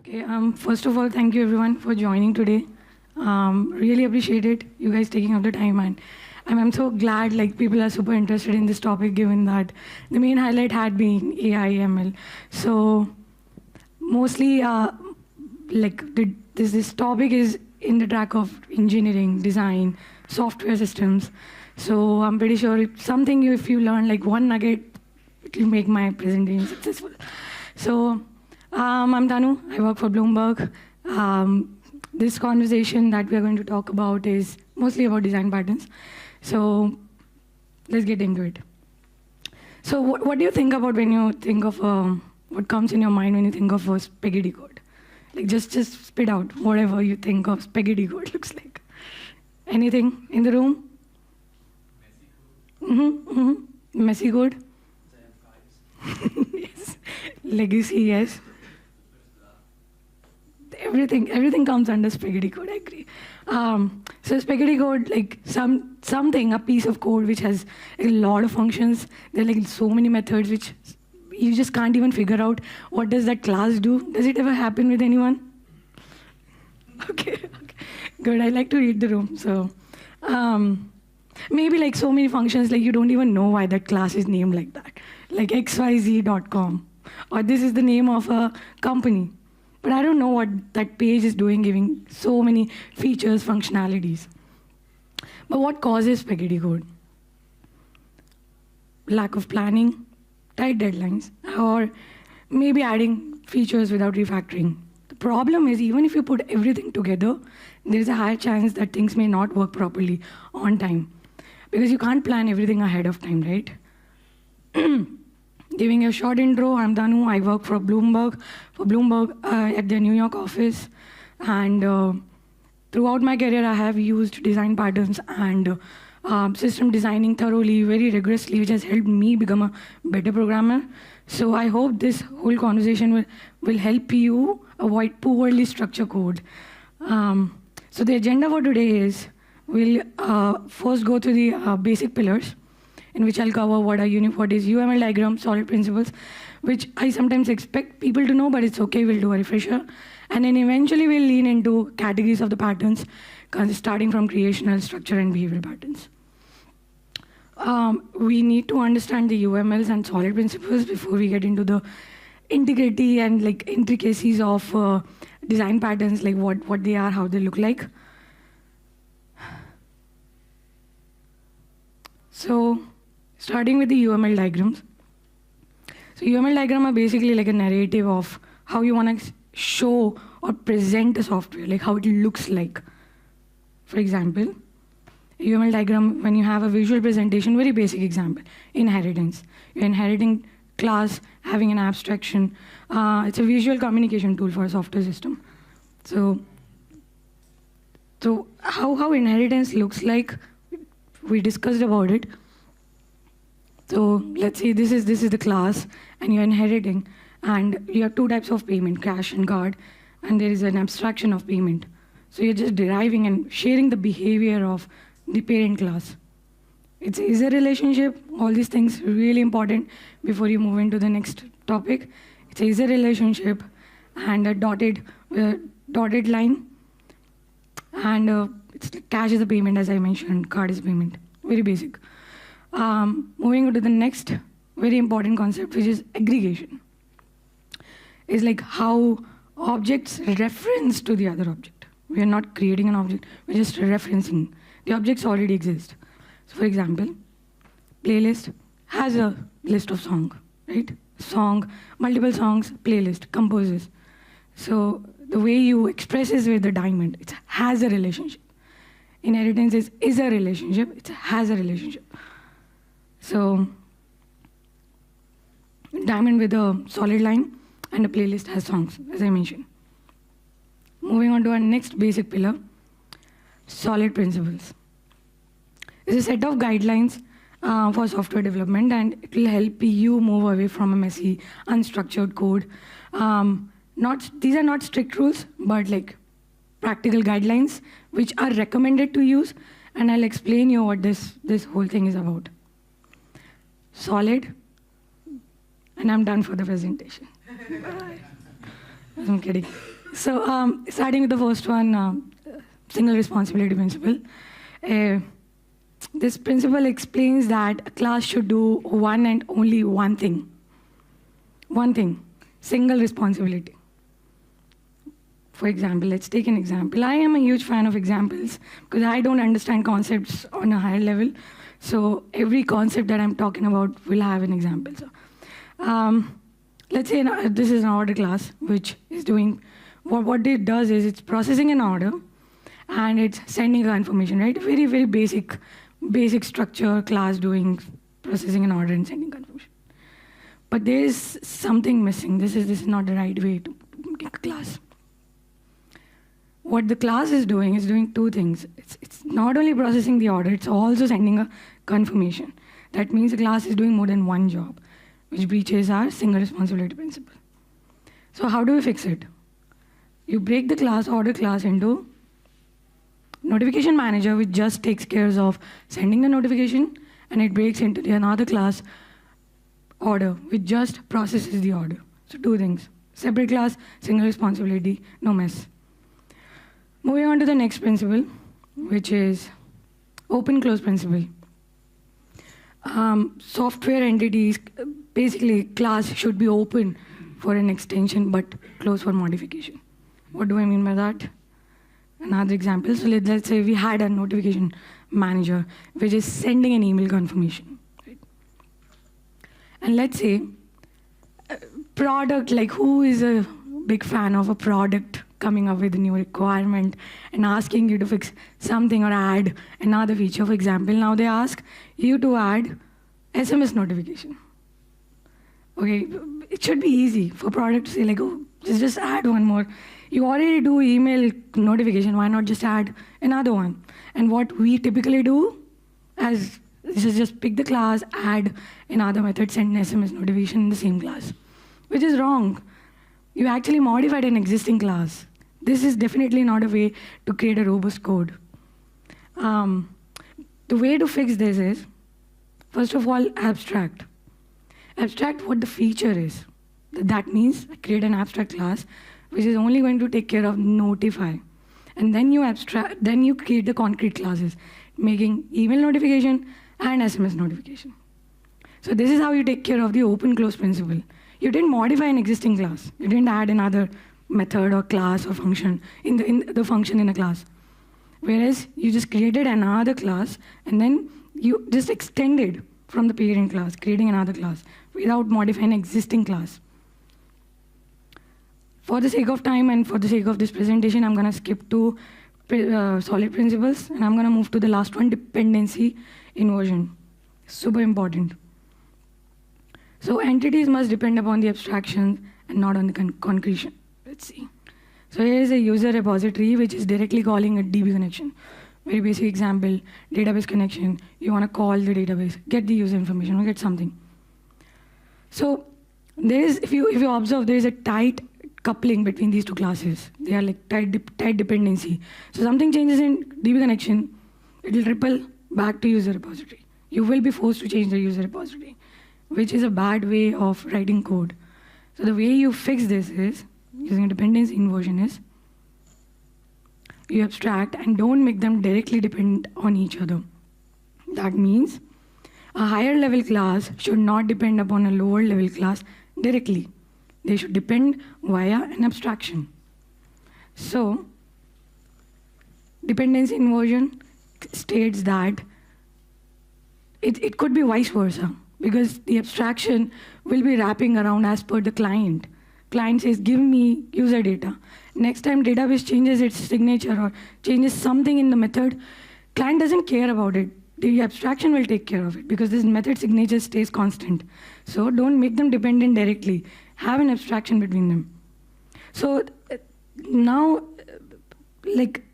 Okay, first of all, thank you everyone for joining today. Really appreciate it, you guys taking up the time, and I'm so glad like people are super interested in this topic, given that the main highlight had been AI ML. So mostly this topic is in the track of engineering, design, software systems. So I'm pretty sure if you learn like one nugget, it will make my presentation successful. So I'm Tanu, I work for Bloomberg. This conversation that we're going to talk about is mostly about design patterns. So let's get into it. So what do you think about when you think of, what comes in your mind when you think of a spaghetti code? Like just spit out whatever you think of spaghetti code looks like. Anything in the room? Messy code? Yes. Legacy, yes. Everything comes under spaghetti code, I agree. So spaghetti code, like something, a piece of code which has a lot of functions. There are like so many methods which you just can't even figure out what does that class do. Does it ever happen with anyone? Okay. Good, I like to read the room. So maybe like so many functions, like you don't even know why that class is named like that. Like xyz.com, or this is the name of a company. But I don't know what that page is doing, giving so many features, functionalities. But what causes spaghetti code? Lack of planning, tight deadlines, or maybe adding features without refactoring. The problem is, even if you put everything together, there's a higher chance that things may not work properly on time. Because you can't plan everything ahead of time, right? Giving you a short intro, I'm Tanu, I work for Bloomberg at their New York office. And throughout my career, I have used design patterns and system designing thoroughly, very rigorously, which has helped me become a better programmer. So I hope this whole conversation will help you avoid poorly structured code. So the agenda for today is, we'll first go through the basic pillars, in which I'll cover what is UML diagram, solid principles, which I sometimes expect people to know, but it's okay, we'll do a refresher. And then eventually we'll lean into categories of the patterns, starting from creational, structure, and behavioral patterns. We need to understand the UMLs and solid principles before we get into the integrity and like intricacies of design patterns, like what they are, how they look like. So, starting with the UML diagrams. So UML diagram are basically like a narrative of how you want to show or present a software, like how it looks like. For example, UML diagram, when you have a visual presentation, very basic example, inheritance. You're inheriting class, having an abstraction. It's a visual communication tool for a software system. So how inheritance looks like, we discussed about it. So let's say this is the class, and you're inheriting, and you have two types of payment, cash and card, and there is an abstraction of payment. So you're just deriving and sharing the behavior of the parent class. It's a relationship. All these things really important before you move into the next topic. It's a relationship and a dotted line, and it's cash is a payment, as I mentioned, card is a payment. Very basic. Moving on to the next very important concept, which is aggregation. It's like how objects reference to the other object. We are not creating an object, we're just referencing. The objects already exist. So for example, playlist has a list of songs, right? Song, multiple songs, playlist, composers. So the way you express is with the diamond, it has a relationship. Inheritance is a relationship, it has a relationship. So diamond with a solid line, and a playlist has songs, as I mentioned. Moving on to our next basic pillar, solid principles. It's a set of guidelines for software development, and it will help you move away from a messy, unstructured code. These are not strict rules, but like practical guidelines which are recommended to use, and I'll explain you what this whole thing is about. Solid, and I'm done for the presentation. Bye. I'm kidding. So starting with the first one, single responsibility principle. Uh, this principle explains that a class should do one and only one thing. One thing, single responsibility. For example, let's take an example. I am a huge fan of examples because I don't understand concepts on a higher level. So every concept that I'm talking about will have an example. So let's say this is an order class, which is doing, what it does is it's processing an order and it's sending a confirmation, right? Very, very basic structure class doing processing an order and sending confirmation. But there is something missing. This is not the right way to make a class. What the class is doing two things. It's not only processing the order, it's also sending a confirmation. That means the class is doing more than one job, which breaches our single responsibility principle. So how do we fix it? You break the class, order class, into notification manager, which just takes care of sending the notification, and it breaks into the another class, order, which just processes the order. So two things. Separate class, single responsibility, no mess. Moving on to the next principle, which is open-close principle. Software entities, basically class should be open for an extension but closed for modification. What do I mean by that? Another example, so let's say we had a notification manager which is sending an email confirmation. Right? And let's say product, like who is a big fan of a product coming up with a new requirement and asking you to fix something or add another feature. For example, now they ask you to add SMS notification. Okay, it should be easy for product to say like, oh, just add one more. You already do email notification, why not just add another one? And what we typically do is just pick the class, add another method, send an SMS notification in the same class, which is wrong. You actually modified an existing class. This is definitely not a way to create a robust code. The way to fix this is, first of all, abstract. Abstract what the feature is. That means create an abstract class which is only going to take care of notify. And then you create the concrete classes, making email notification and SMS notification. So this is how you take care of the open-close principle. You didn't modify an existing class. You didn't add another method or class or function in the function in a class. Whereas you just created another class and then you just extended from the parent class, creating another class without modifying an existing class. For the sake of time and for the sake of this presentation, I'm going to skip to solid principles and I'm going to move to the last one, dependency inversion. Super important. So entities must depend upon the abstraction and not on the concretion. Let's see. So here is a user repository which is directly calling a DB connection. Very basic example, database connection. You want to call the database, get the user information or get something. So there is, if you observe, there is a tight coupling between these two classes. They are like tight dependency. So something changes in DB connection, it will ripple back to user repository. You will be forced to change the user repository, which is a bad way of writing code. So the way you fix this is, using a dependency inversion, is you abstract and don't make them directly depend on each other. That means a higher level class should not depend upon a lower level class directly. They should depend via an abstraction. So dependency inversion states that it could be vice versa, because the abstraction will be wrapping around as per the client. Client says, give me user data. Next time database changes its signature or changes something in the method, client doesn't care about it. The abstraction will take care of it because this method signature stays constant. So don't make them dependent directly. Have an abstraction between them. So now, like,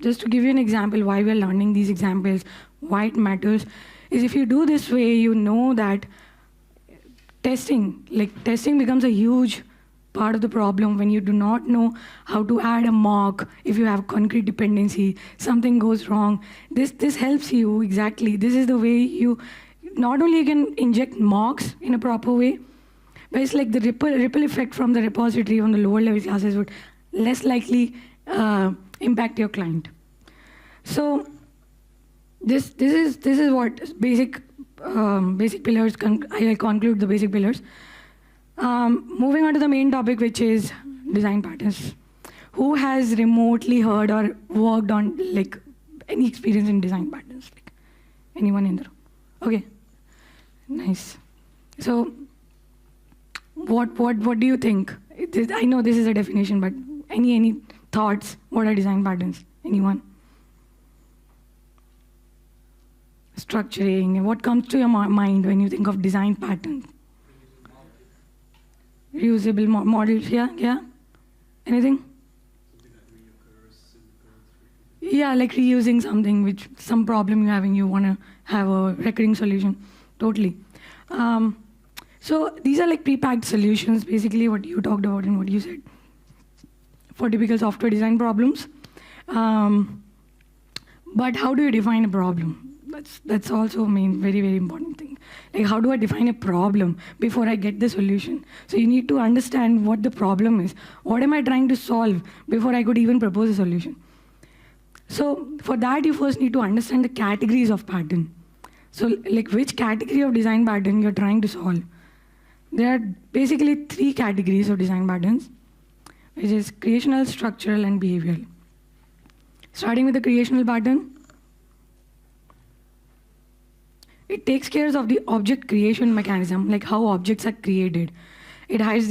just to give you an example why we are learning these examples, why it matters, is if you do this way, you know that testing becomes a huge part of the problem when you do not know how to add a mock. If you have concrete dependency, something goes wrong. This helps you exactly. This is the way you not only can inject mocks in a proper way, But it's like the ripple effect from the repository on the lower level classes would less likely impact your client. So this is what basic pillars. I conclude the basic pillars. Moving on to the main topic, which is design patterns. Who has remotely heard or worked on like any experience in design patterns? Like anyone in the room? Okay, nice. So what do you think? I know this is a definition, but any thoughts? What are design patterns? Anyone? Structuring. What comes to your mind when you think of design patterns? Reusable models. Yeah. Anything? Yeah, like reusing something, some problem you're having, you want to have a recurring solution. Totally. So these are like pre-packed solutions, basically what you talked about and what you said for typical software design problems. But how do you define a problem? That's also a very, very important thing. Like, how do I define a problem before I get the solution? So you need to understand what the problem is. What am I trying to solve before I could even propose a solution? So for that, you first need to understand the categories of pattern. So like which category of design pattern you're trying to solve. There are basically 3 categories of design patterns, which is creational, structural, and behavioral. Starting with the creational pattern, it takes care of the object creation mechanism, like how objects are created. It hides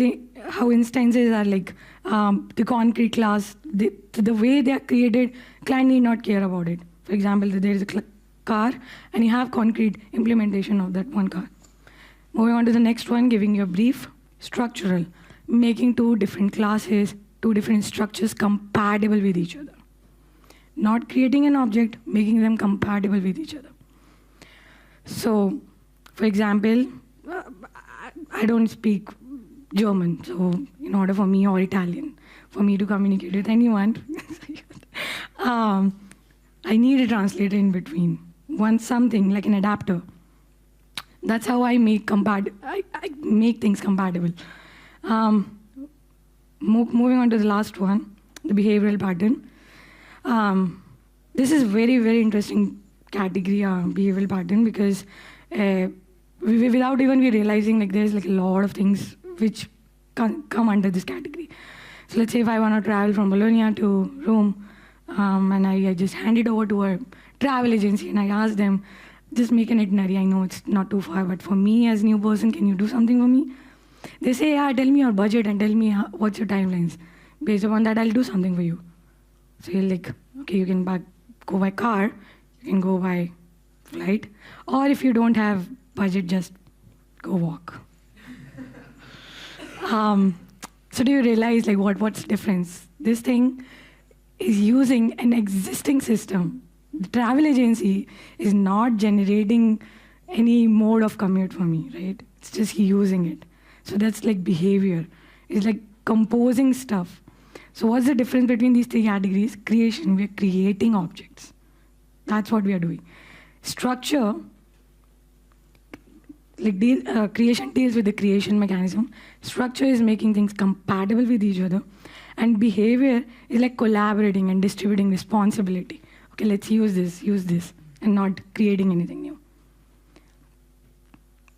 how instances are like the concrete class, the way they are created, client need not care about it. For example, there is a car and you have concrete implementation of that one car. Moving on to the next one, giving you a brief. Structural, making 2 different classes, 2 different structures compatible with each other. Not creating an object, making them compatible with each other. So, for example, I don't speak German, so in order for me, or Italian, for me to communicate with anyone, I need a translator in between. Want something like an adapter. That's how I make I make things compatible. Moving on to the last one, the behavioral pattern. This is very, very interesting category, behavioral pattern, because without even we realizing, like there's like a lot of things which come under this category. So let's say if I want to travel from Bologna to Rome, and I just hand it over to a travel agency and I ask them, just make an itinerary. I know it's not too far, but for me as a new person, can you do something for me? They say, yeah, tell me your budget and tell me what's your timelines. Based upon that, I'll do something for you. So you're like, okay, you can go by car, you can go by flight, or if you don't have budget, just go walk. So do you realize like what's the difference? This thing is using an existing system. The travel agency is not generating any mode of commute for me, right? It's just using it. So that's like behavior. It's like composing stuff. So what's the difference between these 3 categories? Creation, we're creating objects. That's what we are doing. Structure, like creation deals with the creation mechanism. Structure is making things compatible with each other. And behavior is like collaborating and distributing responsibility. Okay, let's use this, and not creating anything new.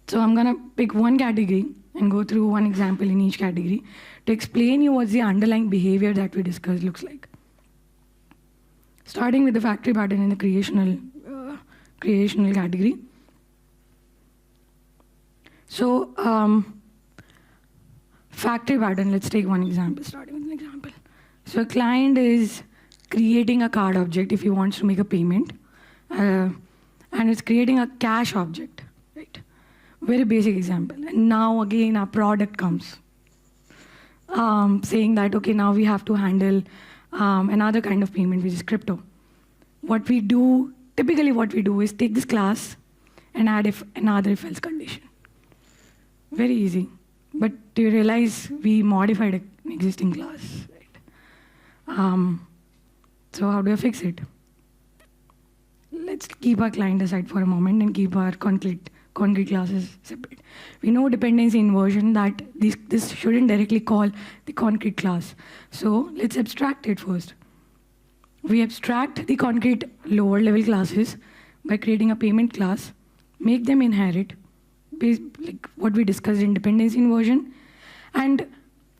So I'm gonna pick one category and go through one example in each category to explain you what the underlying behavior that we discussed looks like. Starting with the factory pattern in the creational category. So factory pattern, let's take one example, starting with an example. So a client is creating a card object if he wants to make a payment, and it's creating a cash object, right? Very basic example. And now again, our product comes saying that, okay, now we have to handle another kind of payment, which is crypto. Typically what we do is take this class and add another if-else condition. Very easy. But do you realize we modified an existing class, right? So how do I fix it? Let's keep our client aside for a moment and keep our concrete concrete class is separate. We know dependency inversion that this shouldn't directly call the concrete class. So let's abstract it first. We abstract the concrete lower level classes by creating a payment class, make them inherit, like what we discussed in dependency inversion, and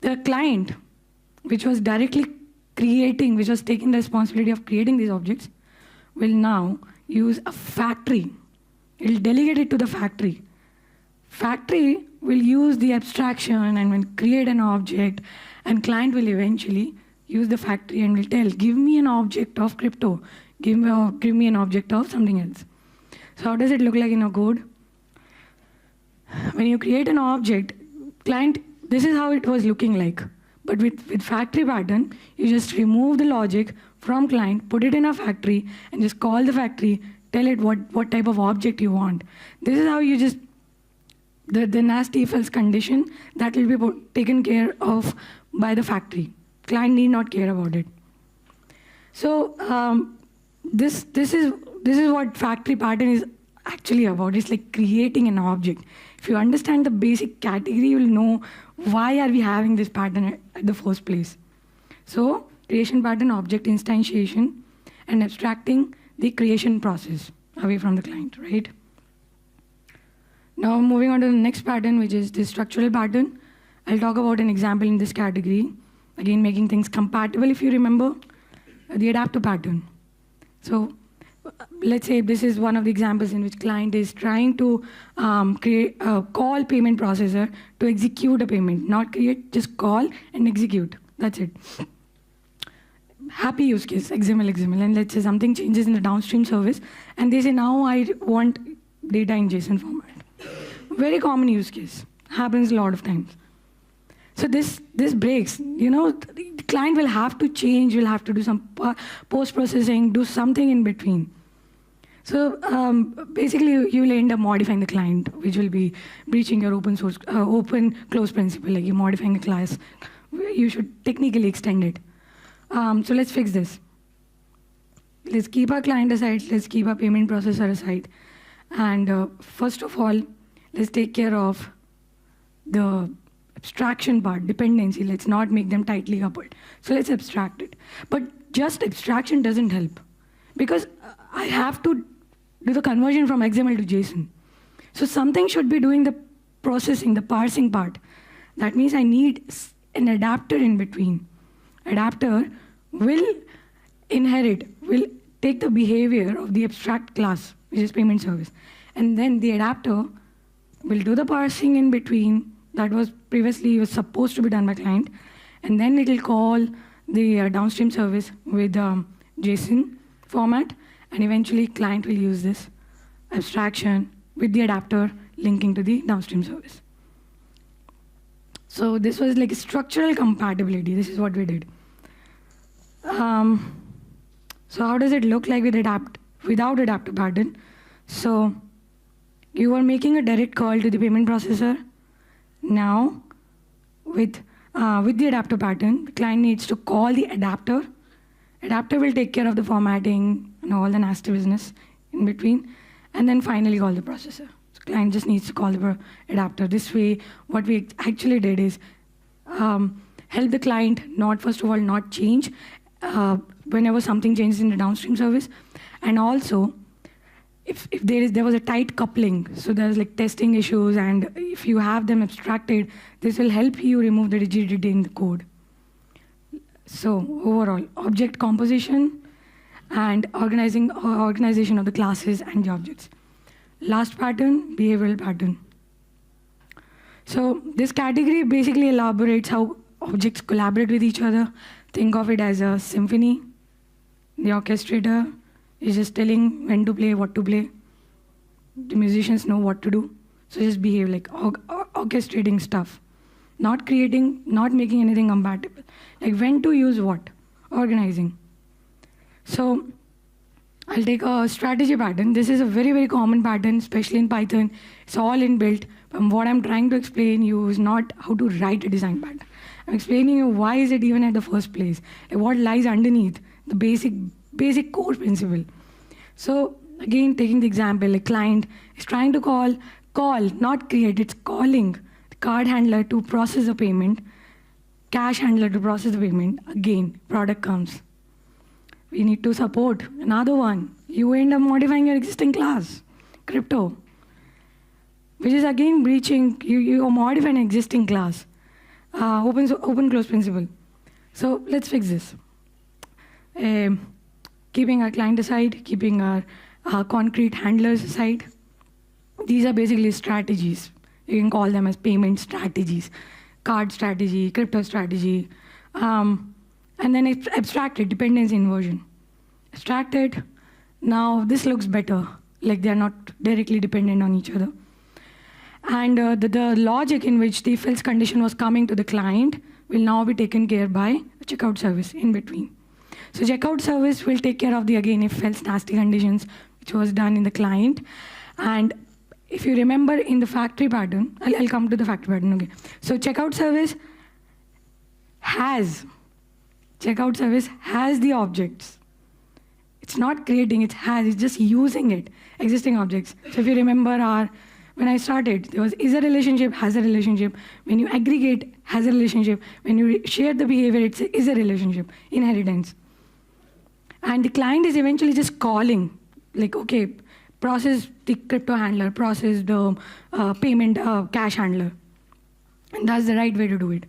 the client, which was directly creating, which was taking the responsibility of creating these objects, will now use a factory. It will delegate it to the factory. Factory will use the abstraction and will create an object, and client will eventually use the factory and will tell, give me an object of crypto, give me an object of something else. So how does it look like in a code? When you create an object, client, this is how it was looking like. But with factory pattern, you just remove the logic from client, put it in a factory, and just call the factory, tell it what type of object you want. This is how you just, the nasty if else condition, that will be taken care of by the factory. Client need not care about it. So this is what factory pattern is actually about. It's like creating an object. If you understand the basic category, you will know why are we having this pattern at the first place. So creation pattern, object instantiation, and abstracting the creation process away from the client, right? Now moving on to the next pattern, which is the structural pattern. I'll talk about an example in this category. Again, making things compatible, if you remember, the adapter pattern. So let's say this is one of the examples in which client is trying to call payment processor to execute a payment, not create, just call and execute. That's it. Happy use case, XML, and let's say something changes in the downstream service, and they say, now I want data in JSON format. Very common use case, happens a lot of times. So this breaks, the client will have to change, will have to do some post-processing, do something in between. So basically, you will end up modifying the client, which will be breaching your open close principle, like you're modifying the class. You should technically extend it. So let's fix this. Let's keep our client aside, let's keep our payment processor aside. And first of all, let's take care of the abstraction part, dependency. Let's not make them tightly coupled. So let's abstract it. But just abstraction doesn't help, because I have to do the conversion from XML to JSON. So something should be doing the processing, the parsing part. That means I need an adapter in between. Adapter will take the behavior of the abstract class, which is payment service. And then the adapter will do the parsing in between that was previously supposed to be done by client. And then it will call the downstream service with JSON format. And eventually client will use this abstraction with the adapter linking to the downstream service. So this was like structural compatibility. This is what we did. So how does it look like without adapter pattern? So you are making a direct call to the payment processor. Now with the adapter pattern, the client needs to call the adapter. Adapter will take care of the formatting and all the nasty business in between, and then finally call the processor. So client just needs to call the adapter. This way, what we actually did is help the client first of all not change whenever something changes in the downstream service, and also if there was a tight coupling, so there's like testing issues, and if you have them abstracted, this will help you remove the rigidity in the code. So overall, object composition and organization of the classes and the objects. Last pattern, behavioral pattern. So this category basically elaborates how objects collaborate with each other. Think of it as a symphony. The orchestrator is just telling when to play, what to play. The musicians know what to do. So just behave like orchestrating stuff. Not creating, not making anything compatible. Like when to use what, organizing. So I'll take a strategy pattern. This is a very, very common pattern, especially in Python. It's all inbuilt. But what I'm trying to explain you is not how to write a design pattern. I'm explaining you why is it even at the first place, like what lies underneath the basic core principle. So again, taking the example, a client is trying to call call, not create, it's calling the card handler to process the payment, cash handler to process the payment. Again, product comes. We need to support another one. You end up modifying your existing class, crypto, which is again breaching, you are modifying an existing class, open close principle. So let's fix this. Keeping our client aside, keeping our concrete handlers aside. These are basically strategies. You can call them as payment strategies, card strategy, crypto strategy, and then it's abstracted, dependency inversion. Abstracted, now this looks better, like they're not directly dependent on each other. And the logic in which the if else condition was coming to the client will now be taken care by a checkout service in between. So checkout service will take care of the, again, if else nasty conditions, which was done in the client. And if you remember in the factory pattern, I'll come to the factory pattern, okay. So checkout service has the objects. It's not creating, it's just using it, existing objects. So if you remember when I started, there was is a relationship, has a relationship. When you aggregate, has a relationship. When you share the behavior, it's is a relationship, inheritance. And the client is eventually just calling, like, okay, process the crypto handler, process the payment cash handler. And that's the right way to do it.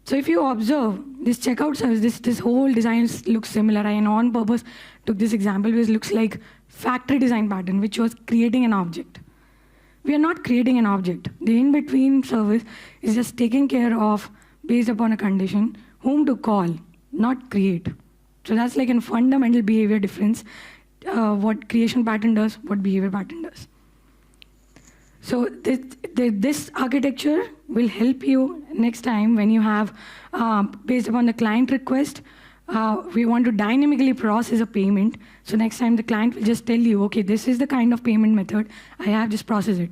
So if you observe this checkout service, this whole design looks similar. I on purpose took this example because it looks like factory design pattern, which was creating an object. We are not creating an object. The in-between service is just taking care of, based upon a condition, whom to call, not create. So that's like a fundamental behavior difference, what creation pattern does, what behavior pattern does. So this architecture will help you next time when you have, based upon the client request, we want to dynamically process a payment. So next time the client will just tell you, okay, this is the kind of payment method, I have just processed it.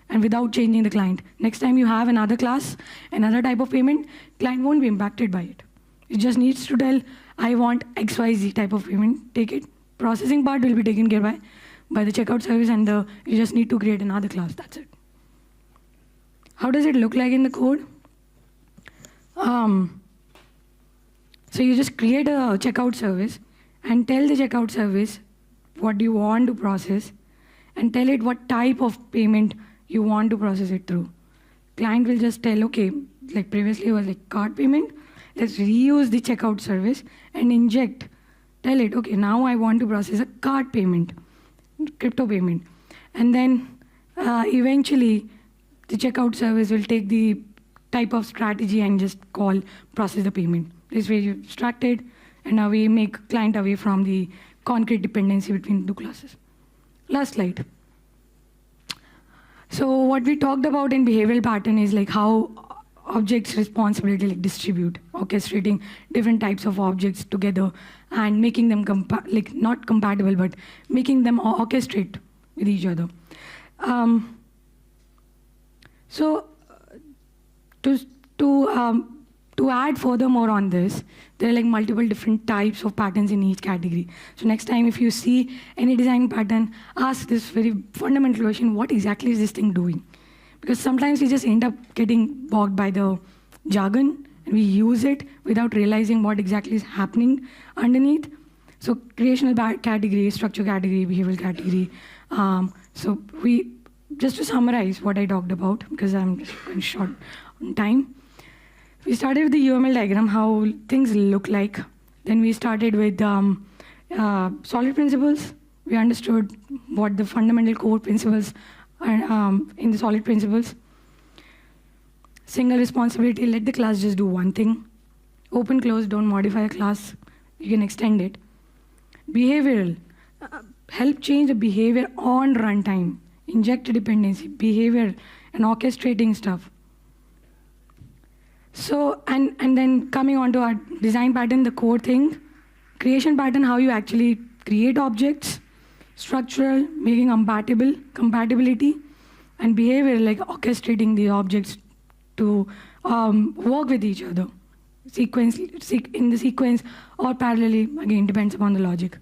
And without changing the client. Next time you have another class, another type of payment, client won't be impacted by it. It just needs to tell, I want XYZ type of payment, take it. Processing part will be taken care by the checkout service, and you just need to create another class, that's it. How does it look like in the code? So you just create a checkout service and tell the checkout service what you want to process and tell it what type of payment you want to process it through. Client will just tell, okay, like previously it was like card payment, let's reuse the checkout service and inject. Tell it, okay, now I want to process a card payment, crypto payment. And then eventually the checkout service will take the type of strategy and just call process the payment. This way you abstract it, and now we make client away from the concrete dependency between two classes. Last slide. So what we talked about in behavioral pattern is like how objects responsibility like distribute, orchestrating different types of objects together and making them not compatible, but making them orchestrate with each other. So to add furthermore on this, there are like multiple different types of patterns in each category. So next time if you see any design pattern, ask this very fundamental question, what exactly is this thing doing? Because sometimes we just end up getting bogged by the jargon and we use it without realizing what exactly is happening underneath. So creational category, structure category, behavioral category. So just to summarize what I talked about, because I'm just going short on time. We started with the UML diagram, how things look like. Then we started with solid principles. We understood what the fundamental core principles are in the solid principles. Single responsibility, let the class just do one thing. Open, close, don't modify a class. You can extend it. Behavioral, help change the behavior on runtime. Inject dependency, behavior, and orchestrating stuff. So, and then coming on to our design pattern, the core thing. Creation pattern, how you actually create objects. Structural, making compatibility. And behavior, like orchestrating the objects to work with each other. In the sequence or parallelly, again, depends upon the logic.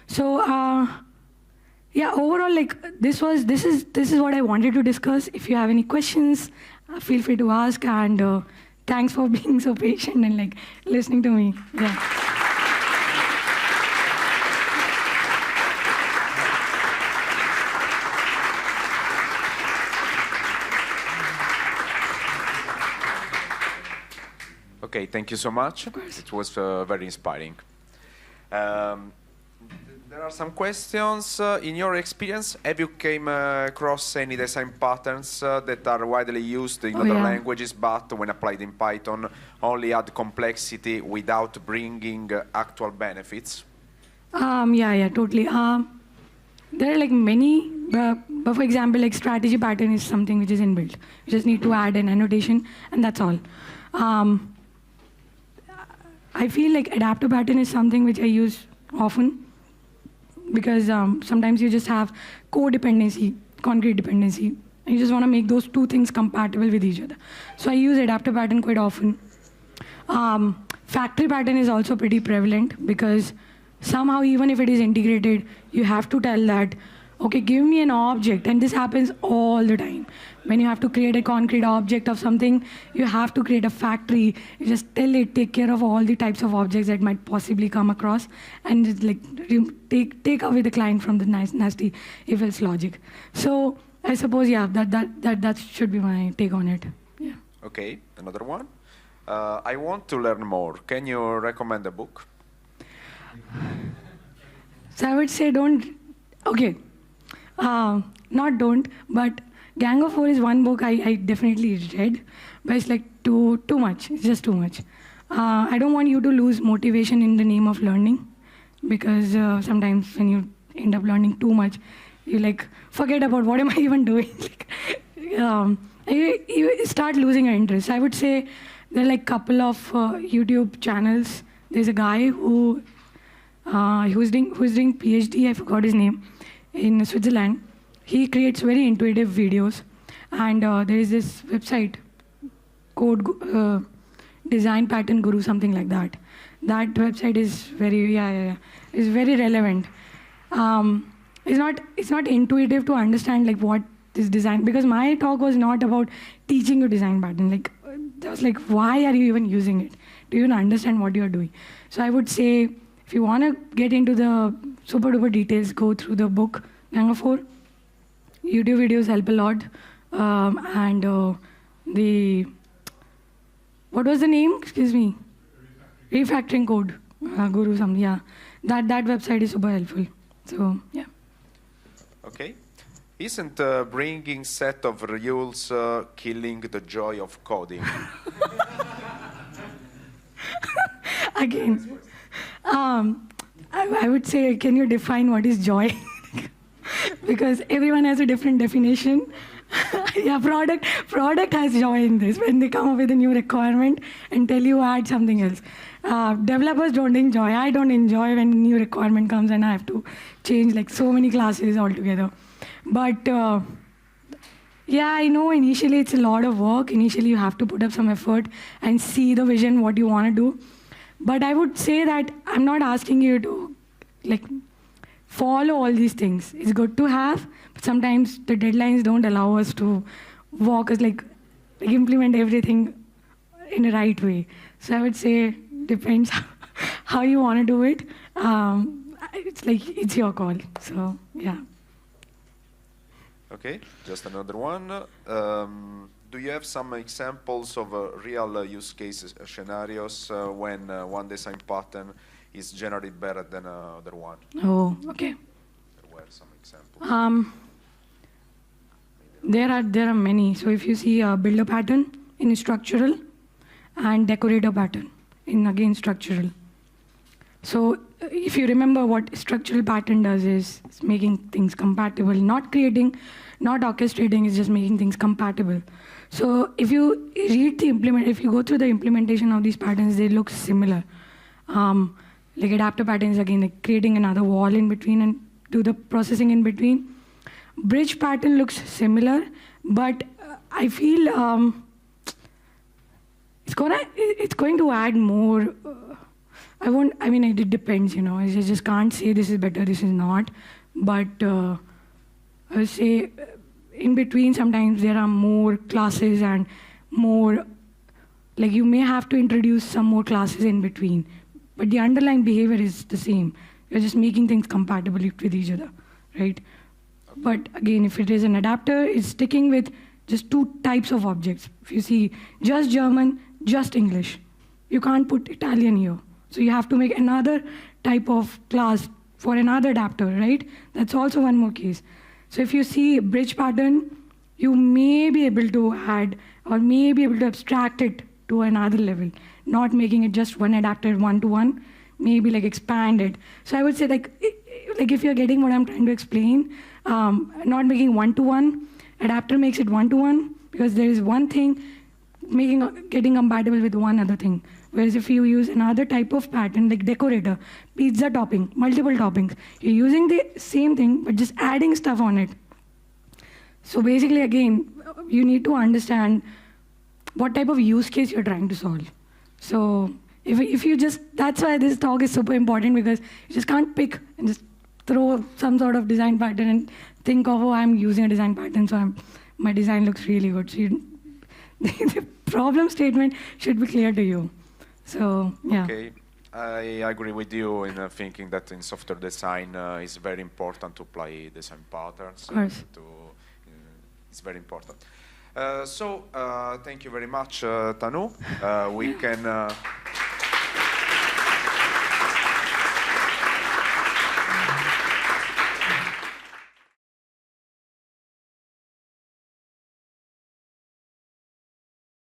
So, Yeah, overall, like this is what I wanted to discuss. If you have any questions, feel free to ask, and thanks for being so patient and like listening to me. Yeah. Okay, thank you so much. Of course. It was very inspiring. There are some questions. In your experience, have you came across any design patterns that are widely used in other languages, but when applied in Python, only add complexity without bringing actual benefits? Yeah, totally. There are like many, but for example, like strategy pattern is something which is inbuilt. You just need to add an annotation, and that's all. I feel like adapter pattern is something which I use often because sometimes you just have codependency, concrete dependency, and you just want to make those two things compatible with each other. So I use adapter pattern quite often. Factory pattern is also pretty prevalent because somehow even if it is integrated, you have to tell that, okay, give me an object, and this happens all the time. When you have to create a concrete object of something, you have to create a factory. You just tell it, take care of all the types of objects that might possibly come across, and just like take away the client from the nasty if-else logic. So I suppose, yeah, that should be my take on it. Yeah. Okay, another one. I want to learn more. Can you recommend a book? So I would say don't. Okay. Not don't, but Gang of Four is one book I definitely read, but it's like too much. It's just too much. I don't want you to lose motivation in the name of learning, because sometimes when you end up learning too much, you like forget about what am I even doing. You start losing your interest. I would say there are like couple of YouTube channels. There's a guy who's doing PhD. I forgot his name. In Switzerland. He creates very intuitive videos, and there is this website, Design Pattern Guru, something like that. That website is very is very relevant. It's not intuitive to understand like what is design, because my talk was not about teaching you design pattern. Like I was like, why are you even using it? Do you even understand what you are doing? So I would say, if you want to get into the super duper details, go through the book Gang of Four. YouTube videos help a lot. And what was the name? Excuse me. Refactoring Code Guru something. Yeah, that website is super helpful. So yeah. Okay. Isn't bringing set of rules killing the joy of coding? Again. I would say, can you define what is joy? Because everyone has a different definition. Yeah, product has joy in this. When they come up with a new requirement and tell you add something else. Developers don't enjoy. I don't enjoy when a new requirement comes and I have to change like so many classes altogether. But yeah, I know initially it's a lot of work. Initially you have to put up some effort and see the vision, what you want to do. But I would say that I'm not asking you to like follow all these things. It's good to have, but sometimes the deadlines don't allow us to walk us like implement everything in the right way. So I would say depends how you want to do it. It's like it's your call. So yeah. Okay, just another one. Do you have some examples of real use cases, scenarios when one design pattern is generally better than other one? Oh, okay. There were some examples. There are many. So if you see a builder pattern in structural and decorator pattern in again structural. So if you remember, what structural pattern does is it's making things compatible, not creating, not orchestrating, it's just making things compatible. So if you read the if you go through the implementation of these patterns, they look similar. Like adapter patterns, again, like creating another wall in between and do the processing in between. Bridge pattern looks similar, but I feel it's going to add more. I mean, it depends, you know. I just can't say this is better, this is not. But I would say in between, sometimes there are more classes and more, like you may have to introduce some more classes in between, but the underlying behavior is the same. You're just making things compatible with each other, right? But again, if it is an adapter, it's sticking with just two types of objects. If you see just German, just English, you can't put Italian here. So you have to make another type of class for another adapter, right? That's also one more case. So if you see bridge pattern, you may be able to add or may be able to abstract it to another level, not making it just one adapter one-to-one, maybe like expand it. So I would say like if you're getting what I'm trying to explain, not making one-to-one, adapter makes it one-to-one because there is one thing getting compatible with one other thing. Whereas if you use another type of pattern like decorator, pizza topping, multiple toppings, you're using the same thing but just adding stuff on it. So basically, again, you need to understand what type of use case you're trying to solve. So if you just, that's why this talk is super important, because you just can't pick and just throw some sort of design pattern and think of, oh, I'm using a design pattern, so my design looks really good. So the problem statement should be clear to you. So, yeah. Okay, I agree with you in thinking that in software design it's very important to apply design patterns. Of course. It's very important. So, thank you very much, Tanu. We can